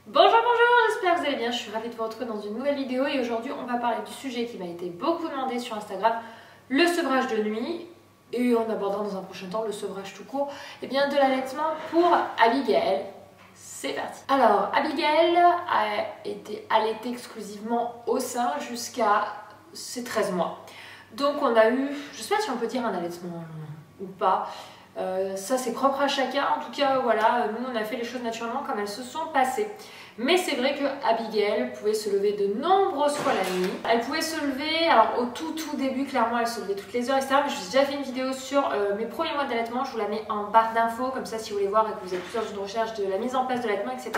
Bonjour, bonjour, j'espère que vous allez bien, je suis ravie de vous retrouver dans une nouvelle vidéo et aujourd'hui on va parler du sujet qui m'a été beaucoup demandé sur Instagram, le sevrage de nuit et en abordant dans un prochain temps le sevrage tout court, et bien de l'allaitement pour Abigail. C'est parti. Alors Abigail a été allaitée exclusivement au sein jusqu'à ses 13 mois. Donc on a eu, je sais pas si on peut dire un allaitement ou pas. Ça c'est propre à chacun, en tout cas voilà, nous on a fait les choses naturellement comme elles se sont passées. Mais c'est vrai que Abigail pouvait se lever de nombreuses fois la nuit. Elle pouvait se lever, alors au tout début clairement elle se levait toutes les heures etc. Mais je vous ai déjà fait une vidéo sur mes premiers mois d'allaitement, je vous la mets en barre d'infos, comme ça si vous voulez voir et que vous êtes plus dans une recherche de la mise en place de l'allaitement etc.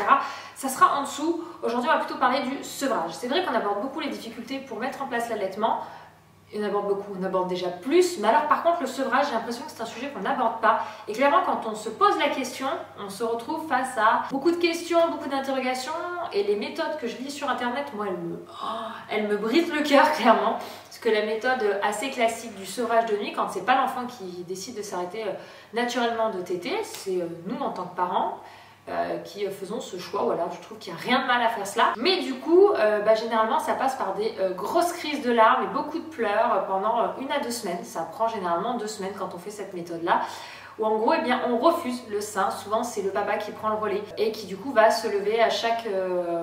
Ça sera en dessous. Aujourd'hui on va plutôt parler du sevrage. C'est vrai qu'on aborde beaucoup les difficultés pour mettre en place l'allaitement. On aborde beaucoup, on aborde déjà plus, mais alors par contre le sevrage, j'ai l'impression que c'est un sujet qu'on n'aborde pas. Et clairement quand on se pose la question, on se retrouve face à beaucoup de questions, beaucoup d'interrogations, et les méthodes que je lis sur internet, moi elles me brisent le cœur clairement. Parce que la méthode assez classique du sevrage de nuit, quand c'est pas l'enfant qui décide de s'arrêter naturellement de téter, c'est nous en tant que parents, qui faisons ce choix. Voilà, je trouve qu'il n'y a rien de mal à faire cela, mais du coup généralement ça passe par des grosses crises de larmes et beaucoup de pleurs pendant 1 à 2 semaines. Ça prend généralement 2 semaines quand on fait cette méthode là, où en gros on refuse le sein. Souvent c'est le papa qui prend le relais et qui du coup va se lever à chaque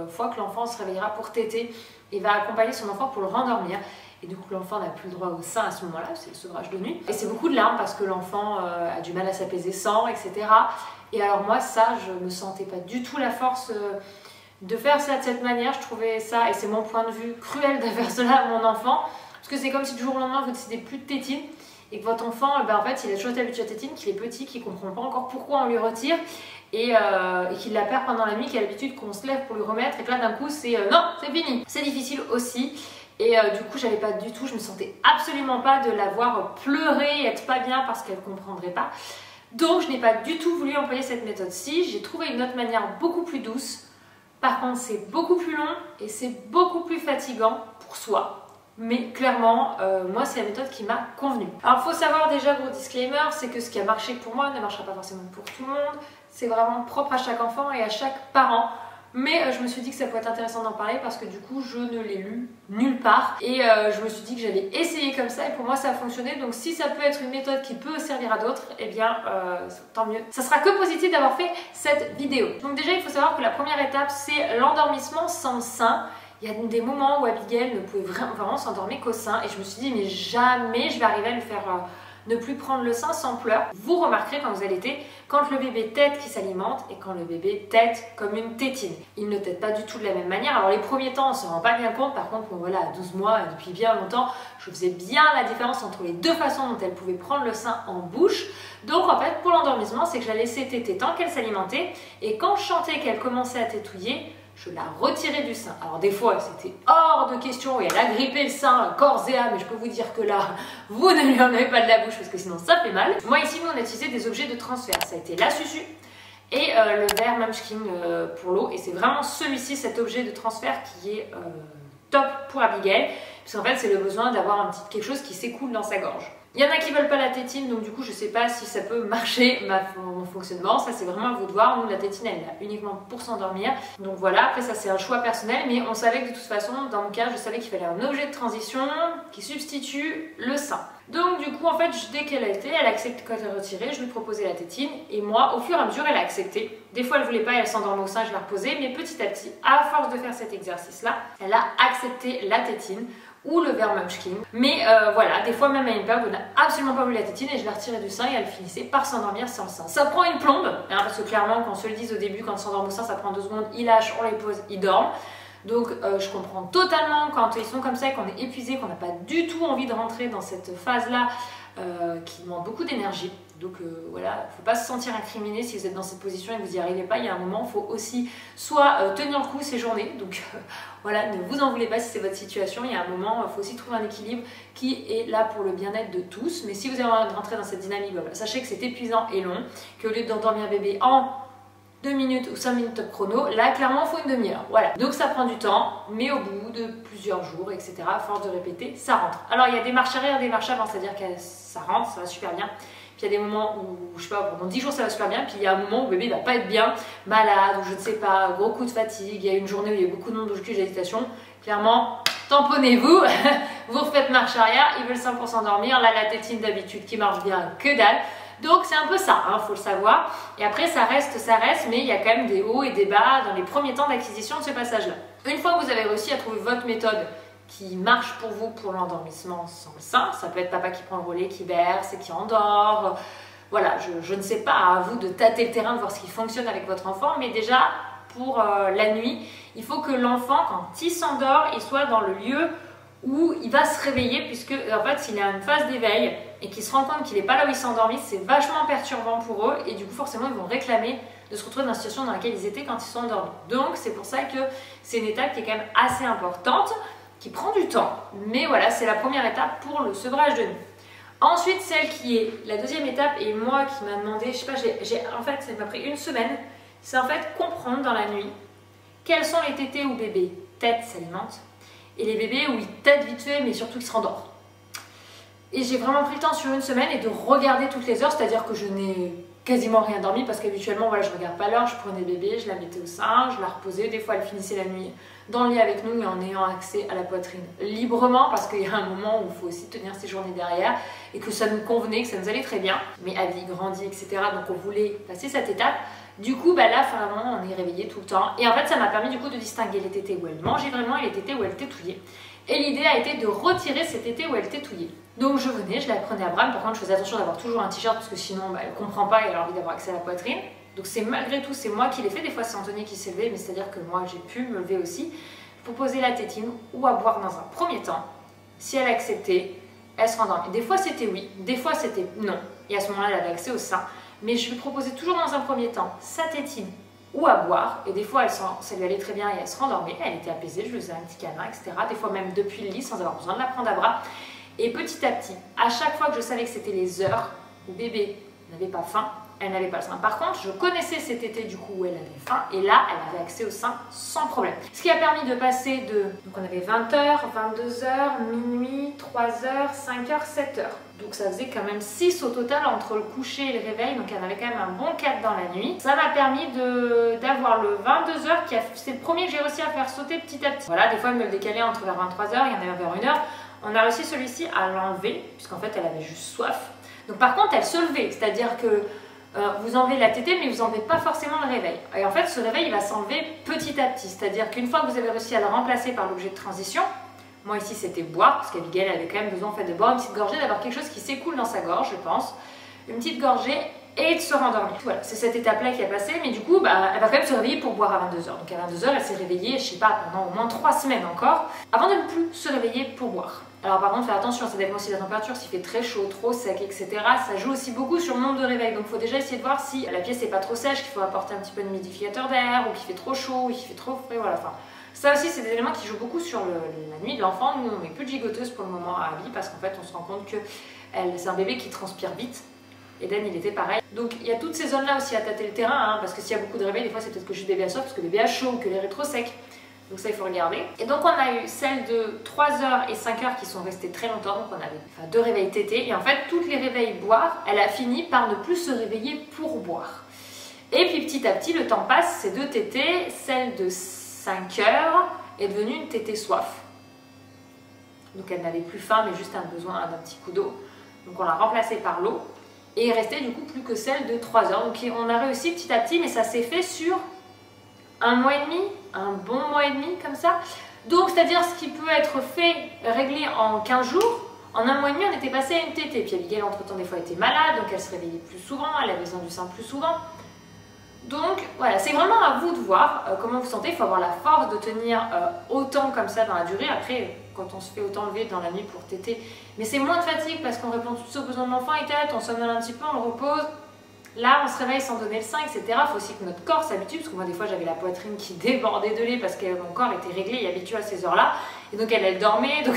fois que l'enfant se réveillera pour téter et va accompagner son enfant pour le rendormir. Et du coup l'enfant n'a plus le droit au sein à ce moment là, c'est le sevrage de nuit, et c'est beaucoup de larmes parce que l'enfant a du mal à s'apaiser sans, etc. Et alors moi ça, je me sentais pas du tout la force de faire ça de cette manière. Je trouvais ça, et c'est mon point de vue, cruel de faire cela à mon enfant, parce que c'est comme si du jour au lendemain vous décidez plus de tétine et que votre enfant, en fait il a toujours été habitué à tétine, qu'il est petit, qu'il comprend pas encore pourquoi on lui retire et qu'il la perd pendant la nuit, qu'il a l'habitude qu'on se lève pour lui remettre et que là d'un coup c'est non, c'est fini. C'est difficile aussi. Et du coup j'avais pas du tout, je me sentais absolument pas de la voir pleurer et être pas bien parce qu'elle comprendrait pas. Donc je n'ai pas du tout voulu employer cette méthode-ci. J'ai trouvé une autre manière beaucoup plus douce. Par contre c'est beaucoup plus long et c'est beaucoup plus fatigant pour soi. Mais clairement, moi c'est la méthode qui m'a convenu. Alors il faut savoir déjà, gros disclaimer, c'est que ce qui a marché pour moi ne marchera pas forcément pour tout le monde. C'est vraiment propre à chaque enfant et à chaque parent. Mais je me suis dit que ça pourrait être intéressant d'en parler parce que du coup je ne l'ai lu nulle part et je me suis dit que j'allais essayer comme ça et pour moi ça a fonctionné. Donc si ça peut être une méthode qui peut servir à d'autres, eh bien tant mieux. Ça sera que positif d'avoir fait cette vidéo. Donc déjà il faut savoir que la première étape c'est l'endormissement sans sein. Il y a des moments où Abigail ne pouvait vraiment s'endormir qu'au sein et je me suis dit mais jamais je vais arriver à lui faire ne plus prendre le sein sans pleurs. Vous remarquerez quand vous allaitez, quand le bébé tète qui s'alimente et quand le bébé tète comme une tétine. Il ne tète pas du tout de la même manière. Alors les premiers temps on ne se rend pas bien compte, par contre bon, voilà, à 12 mois et depuis bien longtemps, je faisais bien la différence entre les deux façons dont elle pouvait prendre le sein en bouche. Donc en fait pour l'endormissement c'est que je la laissais téter tant qu'elle s'alimentait et quand je sentais qu'elle commençait à tétouiller, je la retirais du sein. Alors des fois c'était hors de question et elle a grippé le sein corps et âme, mais je peux vous dire que là vous ne lui en avez pas de la bouche parce que sinon ça fait mal. Moi ici nous on a utilisé des objets de transfert, ça a été la susu et le verre Munchkin pour l'eau, et c'est vraiment celui-ci, cet objet de transfert qui est top pour Abigail, parce qu'en fait c'est le besoin d'avoir quelque chose qui s'écoule dans sa gorge. Il y en a qui veulent pas la tétine, donc du coup je sais pas si ça peut marcher mon fonctionnement, ça c'est vraiment à vous de voir. Nous la tétine elle est là uniquement pour s'endormir, donc voilà, après ça c'est un choix personnel, mais on savait que de toute façon, dans mon cas je savais qu'il fallait un objet de transition qui substitue le sein. Donc du coup en fait dès qu'elle a été, elle a accepté quand elle retirait, je lui proposais la tétine et moi au fur et à mesure elle a accepté. Des fois elle voulait pas, elle s'endormait au sein, je la reposais, mais petit à petit, à force de faire cet exercice là, elle a accepté la tétine ou le verre Munchkin. Mais voilà, des fois même à une période où on n'a absolument pas voulu la tétine et je la retirais du sein et elle finissait par s'endormir sans le sein. Ça prend une plombe, hein, parce que clairement quand on se le dise au début, quand on s'endorme au sein, ça prend 2 secondes, ils lâchent, on les pose, ils dorment. Donc je comprends totalement quand ils sont comme ça et qu'on est épuisé, qu'on n'a pas du tout envie de rentrer dans cette phase-là qui demande beaucoup d'énergie. Donc voilà, il ne faut pas se sentir incriminé si vous êtes dans cette position et que vous n'y arrivez pas. Il y a un moment, il faut aussi soit tenir le coup ces journées. Donc voilà, ne vous en voulez pas si c'est votre situation. Il y a un moment, il faut aussi trouver un équilibre qui est là pour le bien-être de tous. Mais si vous avez envie de rentrer dans cette dynamique, voilà, sachez que c'est épuisant et long, qu'au lieu d'endormir bébé en 2 minutes ou 5 minutes top chrono, là clairement il faut une demi-heure. Voilà, donc ça prend du temps, mais au bout de plusieurs jours, etc., à force de répéter, ça rentre. Alors il y a des marches arrière, des marches avant, c'est-à-dire que ça rentre, ça va super bien. Puis il y a des moments où, je sais pas, pendant 10 jours ça va super bien, puis il y a un moment où le bébé va pas être bien, malade, ou je ne sais pas, gros coup de fatigue, il y a une journée où il y a beaucoup de monde d'occupation d'agitation. Clairement, tamponnez-vous, vous refaites marche arrière, ils veulent 100% dormir, là la tétine d'habitude qui marche bien, que dalle. Donc c'est un peu ça, hein, faut le savoir. Et après ça reste, mais il y a quand même des hauts et des bas dans les premiers temps d'acquisition de ce passage-là. Une fois que vous avez réussi à trouver votre méthode qui marche pour vous pour l'endormissement sans le sein, ça peut être papa qui prend le relais, qui berce et qui endort. Voilà, je ne sais pas, à vous de tâter le terrain, de voir ce qui fonctionne avec votre enfant, mais déjà pour la nuit, il faut que l'enfant, quand il s'endort, il soit dans le lieu où il va se réveiller, puisque en fait s'il a une phase d'éveil et qu'il se rend compte qu'il n'est pas là où il s'est endormi, c'est vachement perturbant pour eux et du coup forcément ils vont réclamer de se retrouver dans la situation dans laquelle ils étaient quand ils sont endormis. Donc c'est pour ça que c'est une étape qui est quand même assez importante, qui prend du temps, mais voilà, c'est la première étape pour le sevrage de nuit. Ensuite, celle qui est la deuxième étape, et moi qui m'a demandé, je sais pas, en fait ça m'a pris une semaine, c'est en fait comprendre dans la nuit quels sont les tétés où bébé tète, s'alimente, et les bébés où ils têtent vite fait, mais surtout qu'ils se rendorment. Et j'ai vraiment pris le temps sur une semaine et de regarder toutes les heures, c'est-à-dire que je n'ai quasiment rien dormi parce qu'habituellement, voilà, je ne regarde pas l'heure, je prenais bébé, je la mettais au sein, je la reposais. Des fois, elle finissait la nuit dans le lit avec nous et en ayant accès à la poitrine librement parce qu'il y a un moment où il faut aussi tenir ses journées derrière et que ça nous convenait, que ça nous allait très bien. Mais elle vit, grandit, etc. Donc on voulait passer cette étape. Du coup, bah là, vraiment, on est réveillé tout le temps. Et en fait, ça m'a permis du coup de distinguer les tétés où elle mangeait vraiment et les tétés où elle tétouillait. Et l'idée a été de retirer ces tétés où elle tétouillait. Donc je venais, je la prenais à bras, par contre je faisais attention d'avoir toujours un t-shirt parce que sinon bah, elle ne comprend pas et elle a envie d'avoir accès à la poitrine. Donc c'est malgré tout, c'est moi qui l'ai fait, des fois c'est Anthony qui s'est levé, mais c'est-à-dire que moi j'ai pu me lever aussi pour poser la tétine ou à boire dans un premier temps. Si elle acceptait, elle se rendormait. Des fois c'était oui, des fois c'était non. Et à ce moment-là, elle avait accès au sein. Mais je lui proposais toujours dans un premier temps sa tétine ou à boire. Et des fois, ça lui allait très bien et elle se rendormait. Elle était apaisée, je lui faisais un petit câlin, etc. Des fois même depuis le lit sans avoir besoin de la prendre à bras. Et petit à petit, à chaque fois que je savais que c'était les heures où bébé n'avait pas faim, elle n'avait pas le sein. Par contre, je connaissais cet été du coup où elle avait faim et là, elle avait accès au sein sans problème. Ce qui a permis de passer de... Donc on avait 20h, 22h, minuit, 3h, 5h, 7h. Donc ça faisait quand même 6 au total entre le coucher et le réveil. Donc elle avait quand même un bon 4 dans la nuit. Ça m'a permis d'avoir le 22h c'est le premier que j'ai réussi à faire sauter petit à petit. Voilà, des fois elle me le décalait entre vers 23h, il y en avait un vers 1h. On a réussi celui-ci à l'enlever puisqu'en fait elle avait juste soif. Donc par contre elle se levait, c'est-à-dire que vous enlevez la tétée mais vous n'enlevez pas forcément le réveil. Et en fait ce réveil il va s'enlever petit à petit, c'est-à-dire qu'une fois que vous avez réussi à le remplacer par l'objet de transition, moi ici c'était boire, parce qu'Abigail avait quand même besoin en fait, de boire une petite gorgée, d'avoir quelque chose qui s'écoule dans sa gorge je pense, une petite gorgée et de se rendormir. Voilà, c'est cette étape-là qui a passé, mais du coup bah, elle va quand même se réveiller pour boire à 22h. Donc à 22h elle s'est réveillée, je sais pas, pendant au moins 3 semaines encore, avant de ne plus se réveiller pour boire. Alors par contre, faites attention, ça dépend aussi de la température, s'il fait très chaud, trop sec, etc. Ça joue aussi beaucoup sur le nombre de réveils. Donc il faut déjà essayer de voir si la pièce n'est pas trop sèche, qu'il faut apporter un petit peu de humidificateur d'air, ou qu'il fait trop chaud, ou qu'il fait trop frais, voilà. Enfin, ça aussi, c'est des éléments qui jouent beaucoup sur la nuit de l'enfant. Nous, on met plus de gigoteuse pour le moment à Abby, parce qu'en fait, on se rend compte que c'est un bébé qui transpire vite. Eden, il était pareil. Donc il y a toutes ces zones-là aussi à tâter le terrain, hein, parce que s'il y a beaucoup de réveils, des fois c'est peut-être que juste bébé a soif, parce que bébé a chaud, ou que l'air est trop sec. Donc ça il faut regarder. Et donc on a eu celles de 3h et 5h qui sont restées très longtemps. Donc on avait 2 réveils tétés. Et en fait toutes les réveils boire, elle a fini par ne plus se réveiller pour boire. Et puis petit à petit le temps passe, ces 2 tétés, celle de 5h est devenue une tétée soif. Donc elle n'avait plus faim mais juste un besoin d'un petit coup d'eau. Donc on l'a remplacée par l'eau. Et il restait du coup plus que celle de 3h. Donc on a réussi petit à petit mais ça s'est fait sur un mois et demi, un bon mois et demi comme ça. Donc c'est-à-dire ce qui peut être fait, réglé en 15 jours, en un mois et demi on était passé à une tétée. Puis Abigail entre temps des fois était malade, donc elle se réveillait plus souvent, elle avait besoin du sein plus souvent. Donc voilà, c'est vraiment à vous de voir comment vous sentez. Il faut avoir la force de tenir autant comme ça dans la durée. Après, quand on se fait autant lever dans la nuit pour téter, mais c'est moins de fatigue parce qu'on répond tout de suite aux besoins de l'enfant, il tète, on somnole un petit peu, on le repose. Là, on se réveille sans donner le sein, etc. Il faut aussi que notre corps s'habitue, parce que moi, des fois, j'avais la poitrine qui débordait de lait parce que mon corps était réglé et habitué à ces heures-là. Et donc, elle dormait. Donc,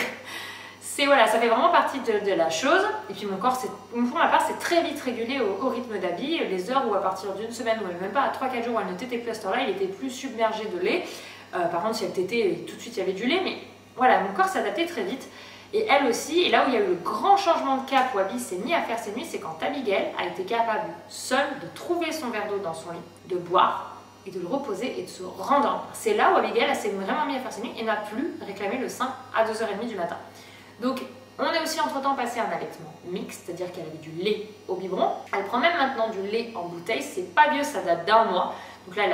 voilà, ça fait vraiment partie de la chose. Et puis, mon corps, pour ma part, c'est très vite régulé au rythme d'Abby. Les heures où, à partir d'une semaine, ou même pas à 3-4 jours où elle ne tétait plus à cette heure-là, il était plus submergé de lait. Par contre, si elle tétait, tout de suite, il y avait du lait. Mais voilà, mon corps s'adaptait très vite. Et elle aussi, et là où il y a eu le grand changement de cap où Abby s'est mis à faire ses nuits, c'est quand Abigail a été capable seule de trouver son verre d'eau dans son lit, de boire et de le reposer et de se rendormir. C'est là où Abigail s'est vraiment mis à faire ses nuits et n'a plus réclamé le sein à 2h30 du matin. Donc on est aussi entre-temps passé à un allaitement mixte, c'est-à-dire qu'elle avait du lait au biberon. Elle prend même maintenant du lait en bouteille, c'est pas vieux, ça date d'1 mois. Donc là,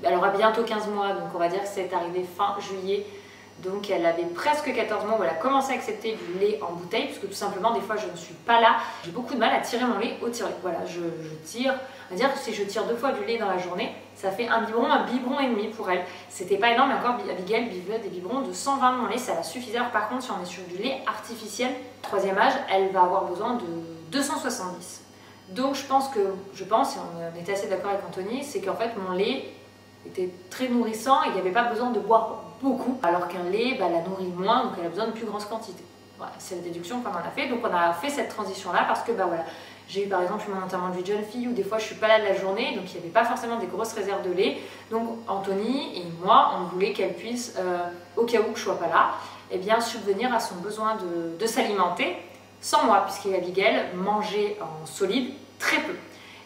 elle aura bientôt 15 mois, donc on va dire que c'est arrivé fin juillet. Donc elle avait presque 14 mois où elle a commencé à accepter du lait en bouteille, puisque tout simplement des fois je ne suis pas là, j'ai beaucoup de mal à tirer mon lait au tiret. Voilà, je tire, on va dire que si je tire 2 fois du lait dans la journée, ça fait un biberon et demi pour elle. C'était pas énorme, mais encore Abigail buvait des biberons de 120 de mon lait, ça la suffisait. Alors par contre, si on est sur du lait artificiel, 3e âge, elle va avoir besoin de 270. Donc je pense, et on était assez d'accord avec Anthony, c'est qu'en fait mon lait était très nourrissant et il n'y avait pas besoin de boire beaucoup, alors qu'un lait la nourrit moins, donc elle a besoin de plus grande quantité. Voilà, c'est la déduction qu'on en a fait. Donc on a fait cette transition là parce que voilà, j'ai eu par exemple mon enterrement de vie de jeune fille où des fois je suis pas là de la journée, donc il n'y avait pas forcément des grosses réserves de lait. Donc Anthony et moi, on voulait qu'elle puisse, au cas où que je sois pas là, eh bien subvenir à son besoin de s'alimenter sans moi, puisqu'Abigail mangeait en solide très peu.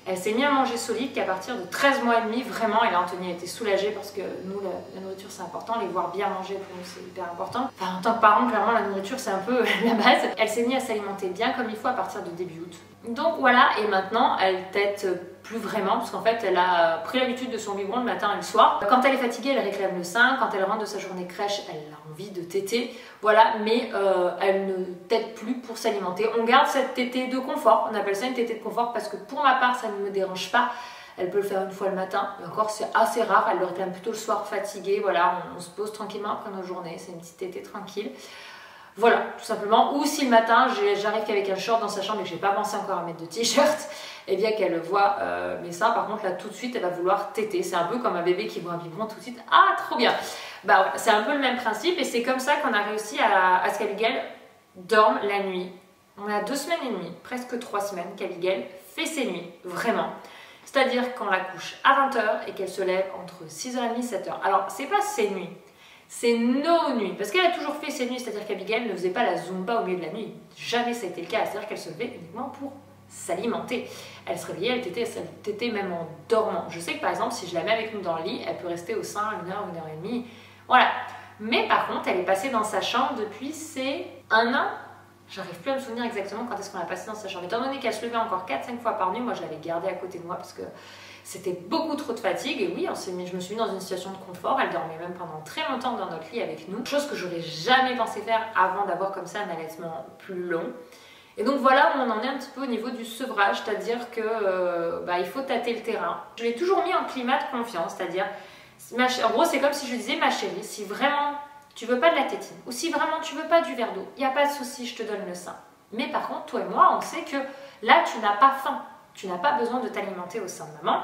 Elle s'est mise à manger solide qu'à partir de 13 mois et demi, vraiment, et là Anthony a été soulagée parce que nous, la nourriture c'est important, les voir bien manger pour nous c'est hyper important. Enfin, en tant que parent, clairement la nourriture c'est un peu la base. Elle s'est mise à s'alimenter bien comme il faut à partir de début août. Donc voilà, et maintenant elle tète plus vraiment, parce qu'en fait elle a pris l'habitude de son biberon le matin et le soir. Quand elle est fatiguée, elle réclame le sein, quand elle rentre de sa journée crèche, elle a envie de téter, voilà, mais elle ne tète plus pour s'alimenter. On garde cette tétée de confort, on appelle ça une tétée de confort parce que pour ma part ça ne me dérange pas. Elle peut le faire une fois le matin, et encore c'est assez rare, elle le réclame plutôt le soir fatiguée, voilà, on se pose tranquillement après nos journées, c'est une petite tétée tranquille. Voilà, tout simplement. Ou si le matin, j'arrive qu'avec un short dans sa chambre et que je n'ai pas pensé encore à mettre de t-shirt, et bien qu'elle voit mes seins, par contre là tout de suite elle va vouloir téter. C'est un peu comme un bébé qui voit un biberon tout de suite. Ah, trop bien! Bah voilà, c'est un peu le même principe et c'est comme ça qu'on a réussi à ce qu'Abigail dorme la nuit. On a 2 semaines et demie, presque 3 semaines qu'Abigail fait ses nuits, vraiment. C'est-à-dire qu'on la couche à 20h et qu'elle se lève entre 6h30 et 7h. Alors, c'est pas ses nuits. C'est nos nuits, parce qu'elle a toujours fait ses nuits, c'est-à-dire qu'Abigail ne faisait pas la zumba au milieu de la nuit. Jamais ça a été le cas, c'est-à-dire qu'elle se levait uniquement pour s'alimenter. Elle se réveillait, elle tétait même en dormant. Je sais que par exemple, si je la mets avec nous dans le lit, elle peut rester au sein 1h, 1h30, voilà. Mais par contre, elle est passée dans sa chambre depuis c'est 1 an. J'arrive plus à me souvenir exactement quand est-ce qu'on l'a passée dans sa chambre. Étant donné qu'elle se levait encore 4-5 fois par nuit, moi je l'avais gardée à côté de moi parce que c'était beaucoup trop de fatigue. Et oui, je me suis mis dans une situation de confort. Elle dormait même pendant très longtemps dans notre lit avec nous. Chose que j'aurais jamais pensé faire avant d'avoir comme ça un allaitement plus long. Et donc voilà où on en est un petit peu au niveau du sevrage, c'est-à-dire que il faut tâter le terrain. Je l'ai toujours mis en climat de confiance, c'est-à-dire, en gros c'est comme si je disais ma chérie, si vraiment tu veux pas de la tétine, ou si vraiment tu veux pas du verre d'eau, il n'y a pas de souci, je te donne le sein. Mais par contre, toi et moi, on sait que là tu n'as pas faim, tu n'as pas besoin de t'alimenter au sein de maman,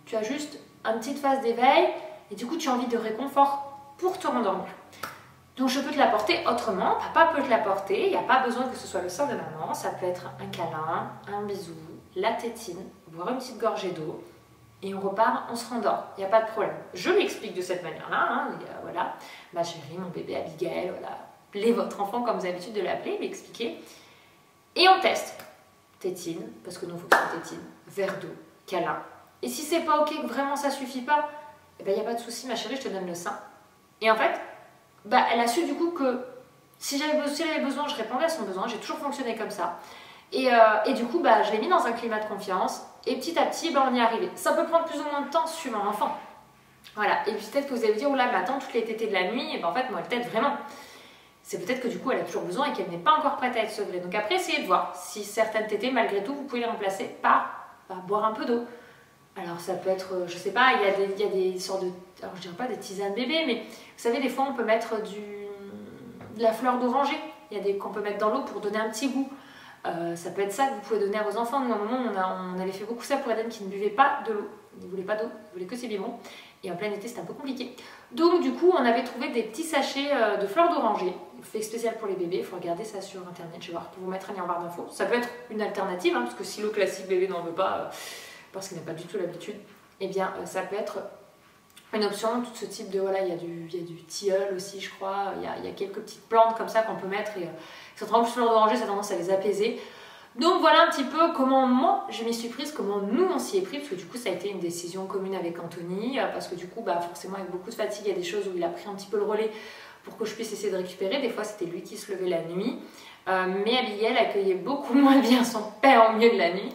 tu as juste une petite phase d'éveil, et du coup tu as envie de réconfort pour te rendormir. Donc je peux te l'apporter autrement, papa peut te l'apporter, il n'y a pas besoin que ce soit le sein de maman, ça peut être un câlin, un bisou, la tétine, boire une petite gorgée d'eau, et on repart, on se rendort, il n'y a pas de problème. Je lui explique de cette manière-là, voilà, ma chérie, mon bébé Abigail, voilà, votre enfant comme vous avez l'habitude de l'appeler, l'expliquer, et on teste. Tétine, parce que nous il faut que ce soit tétine, verre d'eau, câlin. Et si c'est pas ok, que vraiment ça suffit pas, eh ben il n'y a pas de souci, ma chérie, je te donne le sein. Et en fait, elle a su du coup que si elle avait besoin, je répondais à son besoin, j'ai toujours fonctionné comme ça. Et du coup, je l'ai mis dans un climat de confiance, et petit à petit, on y est arrivé. Ça peut prendre plus ou moins de temps suivant l'enfant. Voilà, et puis peut-être que vous allez vous dire, oula, mais attends, toutes les tétées de la nuit, et en fait, moi, elle tète vraiment. C'est peut-être que du coup, elle a toujours besoin et qu'elle n'est pas encore prête à être sevrée. Donc après, essayez de voir si certaines tétées, malgré tout, vous pouvez les remplacer par boire un peu d'eau. Alors ça peut être, je sais pas, il y a des sortes de, alors je dirais pas des tisanes bébés, mais vous savez, des fois on peut mettre de la fleur d'oranger, il y a des qu'on peut mettre dans l'eau pour donner un petit goût. Ça peut être ça que vous pouvez donner à vos enfants. Nous, à un moment, on avait fait beaucoup ça pour Eden qui ne buvait pas de l'eau, il ne voulait pas d'eau, il voulait que ses biberons. Et en plein été, c'était un peu compliqué. Donc du coup, on avait trouvé des petits sachets de fleurs d'oranger, fait spécial pour les bébés. Il faut regarder ça sur internet, je vais voir pour vous mettre un lien en barre d'infos. Ça peut être une alternative, parce que si l'eau classique bébé n'en veut pas, parce qu'il n'a pas du tout l'habitude, eh bien ça peut être une option, tout ce type de, voilà, il y a du tilleul aussi je crois, il y a quelques petites plantes comme ça qu'on peut mettre et qui sont en plus fleurs d'oranger, ça a tendance à les apaiser. Donc voilà un petit peu comment moi je m'y suis prise, comment nous on s'y est pris, parce que du coup ça a été une décision commune avec Anthony, parce que du coup forcément avec beaucoup de fatigue, il y a des choses où il a pris un petit peu le relais pour que je puisse essayer de récupérer, des fois c'était lui qui se levait la nuit, mais Abigail accueillait beaucoup moins bien son père au milieu de la nuit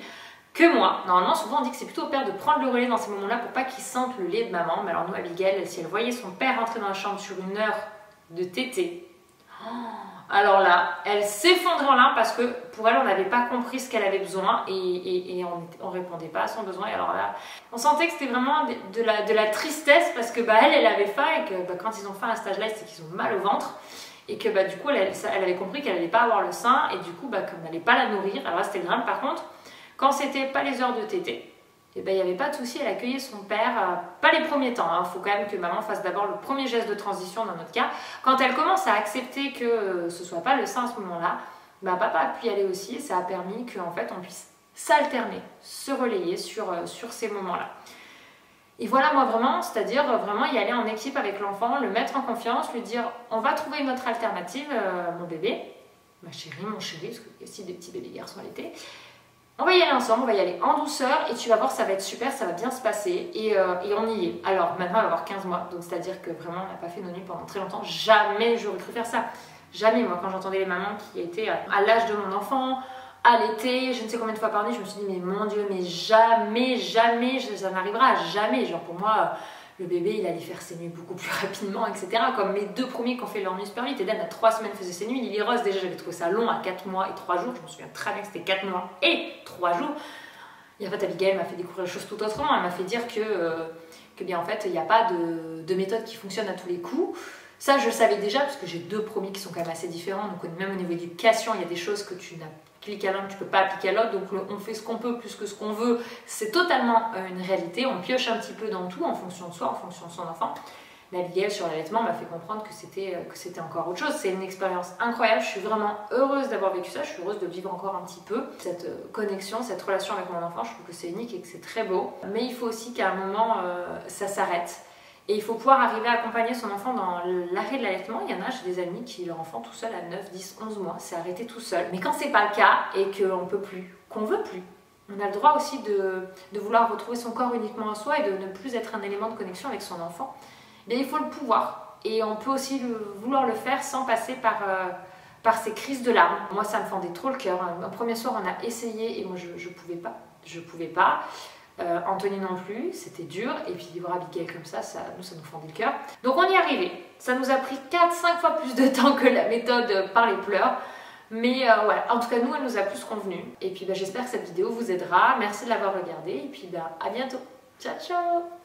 que moi. Normalement souvent on dit que c'est plutôt au père de prendre le relais dans ces moments-là pour pas qu'il sente le lait de maman, mais alors nous Abigail, si elle voyait son père rentrer dans la chambre sur une heure de tétée, alors là, elle s'effondrait en larmes parce que pour elle, on n'avait pas compris ce qu'elle avait besoin et on ne répondait pas à son besoin. Et alors là, on sentait que c'était vraiment de la tristesse parce que elle avait faim et que quand ils ont faim à cet âge-là, c'est qu'ils ont mal au ventre. Et que du coup, elle avait compris qu'elle n'allait pas avoir le sein et du coup, comme elle n'allait pas la nourrir, alors là, c'était le drame. Par contre, quand c'était pas les heures de tétée, il n'y avait pas de souci, elle accueillait son père, pas les premiers temps, il faut quand même que maman fasse d'abord le premier geste de transition dans notre cas. Quand elle commence à accepter que ce soit pas le sein à ce moment-là, papa a pu y aller aussi et ça a permis qu'en fait on puisse s'alterner, se relayer sur ces moments-là. Et voilà moi vraiment, c'est-à-dire vraiment y aller en équipe avec l'enfant, le mettre en confiance, lui dire on va trouver une autre alternative, mon bébé, ma chérie, mon chéri, parce qu'il y a aussi des petits bébés garçons à l'été. On va y aller ensemble, on va y aller en douceur et tu vas voir, ça va être super, ça va bien se passer et on y est. Alors maintenant, elle va avoir 15 mois, donc c'est-à-dire que vraiment, on n'a pas fait nos nuits pendant très longtemps. Jamais j'aurais cru faire ça. Jamais, moi, quand j'entendais les mamans qui étaient à l'âge de mon enfant, à l'été, je ne sais combien de fois par nuit, je me suis dit, mais mon Dieu, mais jamais, ça n'arrivera jamais. Genre pour moi, le bébé, il allait faire ses nuits beaucoup plus rapidement, etc. Comme mes 2 premiers qui ont fait leur nuit super vite. Eden, à 3 semaines, faisait ses nuits. Lily Rose, déjà, j'avais trouvé ça long à 4 mois et 3 jours. Je me souviens très bien que c'était 4 mois et 3 jours. Et en fait, Abigail m'a fait découvrir les choses tout autrement. Elle m'a fait dire que bien, en fait, il n'y a pas de méthode qui fonctionne à tous les coups. Ça, je le savais déjà, parce que j'ai 2 premiers qui sont quand même assez différents. Donc, même au niveau de l'éducation, il y a des choses que tu n'appliques à l'un, que tu ne peux pas appliquer à l'autre. Donc, on fait ce qu'on peut plus que ce qu'on veut. C'est totalement une réalité. On pioche un petit peu dans tout, en fonction de soi, en fonction de son enfant. Mais Abigail, sur l'allaitement, m'a fait comprendre que c'était encore autre chose. C'est une expérience incroyable. Je suis vraiment heureuse d'avoir vécu ça. Je suis heureuse de vivre encore un petit peu cette connexion, cette relation avec mon enfant. Je trouve que c'est unique et que c'est très beau. Mais il faut aussi qu'à un moment, ça s'arrête. Et il faut pouvoir arriver à accompagner son enfant dans l'arrêt de l'allaitement. Il y en a, j'ai des amis qui, leur enfant tout seul à 9, 10, 11 mois, s'est arrêté tout seul. Mais quand c'est pas le cas et qu'on peut plus, qu'on veut plus, on a le droit aussi de vouloir retrouver son corps uniquement à soi et de ne plus être un élément de connexion avec son enfant. Mais il faut le pouvoir. Et on peut aussi vouloir le faire sans passer par ces crises de larmes. Moi, ça me fendait trop le cœur. Un premier soir, on a essayé et moi, je pouvais pas. Je pouvais pas. Anthony non plus, c'était dur. Et puis voir Abigail comme ça nous fendait le cœur. Donc on y est arrivé. Ça nous a pris 4-5 fois plus de temps que la méthode par les pleurs. Mais ouais, en tout cas, nous, elle nous a plus convenu. Et puis j'espère que cette vidéo vous aidera. Merci de l'avoir regardée. Et puis à bientôt. Ciao, ciao!